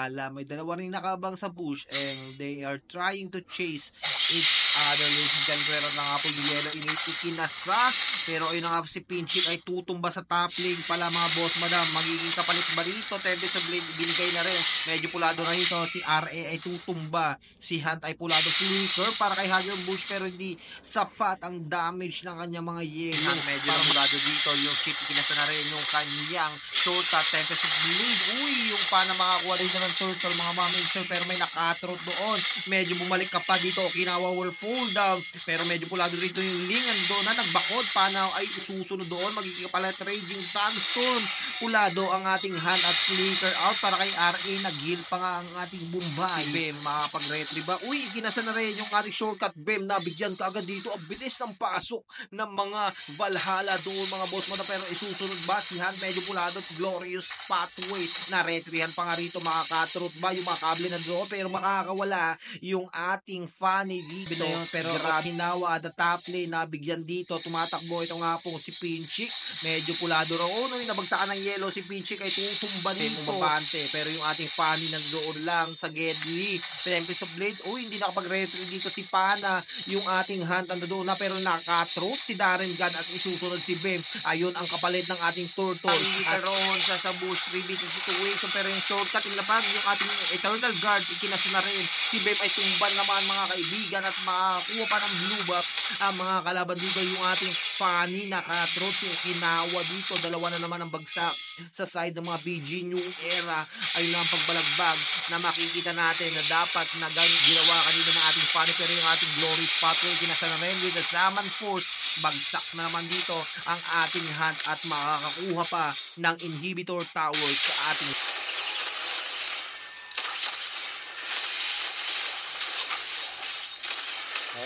Valhalla. May dalawa rin nakabang sa bush and they are trying to chase each other. Ladies and gentlemen, pero na nga po yung yellow ikinasa. Pero ayun na nga si Pinchik ay tutumba sa top lane pala mga boss madam. Magiging kapalit ba rito? Tempest of Blade binigay na rin. Medyo pulado na rito. Si RA ay tutumba. Si Hunt ay pulado flicker para kay Hager Bush pero hindi sapat ang damage ng kanyang mga yellow. Medyo pulado dito. Yung chip ikinasa na rin yung kanyang shortcut. Tempest of Blade. Uy, yung pana makakuha rin ng turtle mga mamixer pero may nakatrot doon. Medyo bumalik ka pa dito. Okinawa will fall down. Pero medyo pulado rito yung lingan doon na nagbakod. Pana ay isusunod doon. Magiging palit Raging Sandstorm. Pulado ang ating hand at flicker out para kay RA. Nag-heal pa nga ang ating Bombay. Si Bem makapag-retrieve ba? Uy, ikinasa na rin yung ating shortcut. Bem nabigyan ka agad dito. Ang bilis ng pasok ng mga Valhalla doon mga boss mo na pero isusunod ba si hand medyo pulado glorious pathway na retrihan pa nga rito makakatrot ba yung mga kable na doon pero makakawala yung ating funny dito pero hinawa at the top lane nabigyan dito tumatakbo ito nga po si Pinchik medyo pulado raw nung nabagsakan ng yellow si Pinchik ay tutumba dito umabante pero yung ating funny nandoon lang sa Gedli Tempest of Blade hindi nakapag-retrieve dito si Pana yung ating hand nandoon na pero nakatrot si Darren Gunn at isusunod si Bem ayun ang kapalit ng ating turtle at roon sa bush 3-beat situation pero yung shortcut yung lapag yung ating Eternal Guard ikinasa na rin si Bem ay tumban naman mga kaibigan at makakuha pa ng blue buff ang mga kalaban dito yung ating funny nakatrot si Okinawa dito dalawa na naman ang bagsak sa side ng mga BG New Era ayun ang pagbalagbag na makikita natin na dapat na ginawa kanina ng ating funny pero yung ating glorious pathway kinasa na rin with the Shaman Force bagsak naman dito ang ating hand at makakakuha pa ng inhibitor tower sa ating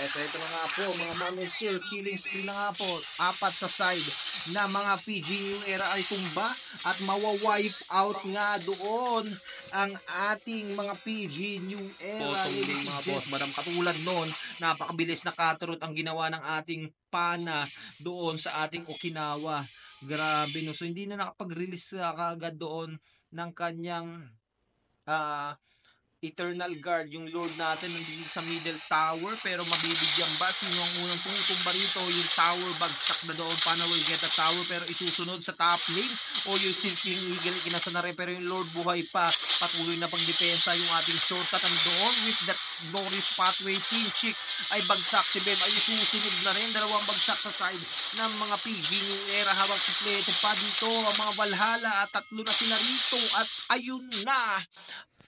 ito na nga po mga mamixer killing spree na nga po apat sa side na mga PG New Era ay tumba at mawawipe out nga doon ang ating mga PG New Era mga boss madam katulad noon napakabilis na katurot ang ginawa ng ating Pana doon sa ating Okinawa grabe no so hindi na nakapag-release kaagad doon ng kanyang Eternal Guard, yung Lord natin nandito sa middle tower pero mabibigyan ba? Sino ang unang tutumba rito? Yung tower bagsak na doon Pana will get a tower pero isusunod sa top lane o yung Silking Eagle kinasa na rin pero yung Lord buhay pa patuloy na pagdepensa yung ating shortcut ang doon with that glorious pathway Pinchik ay bagsak si Bem ay isusunod na rin dalawang bagsak sa side ng mga PG New Era habang kompleto pa dito ang mga Valhalla at tatlo na sila rito at ayun na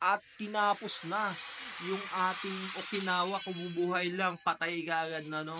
at tinapos na yung ating Okinawa kumubuhay lang patay agad na no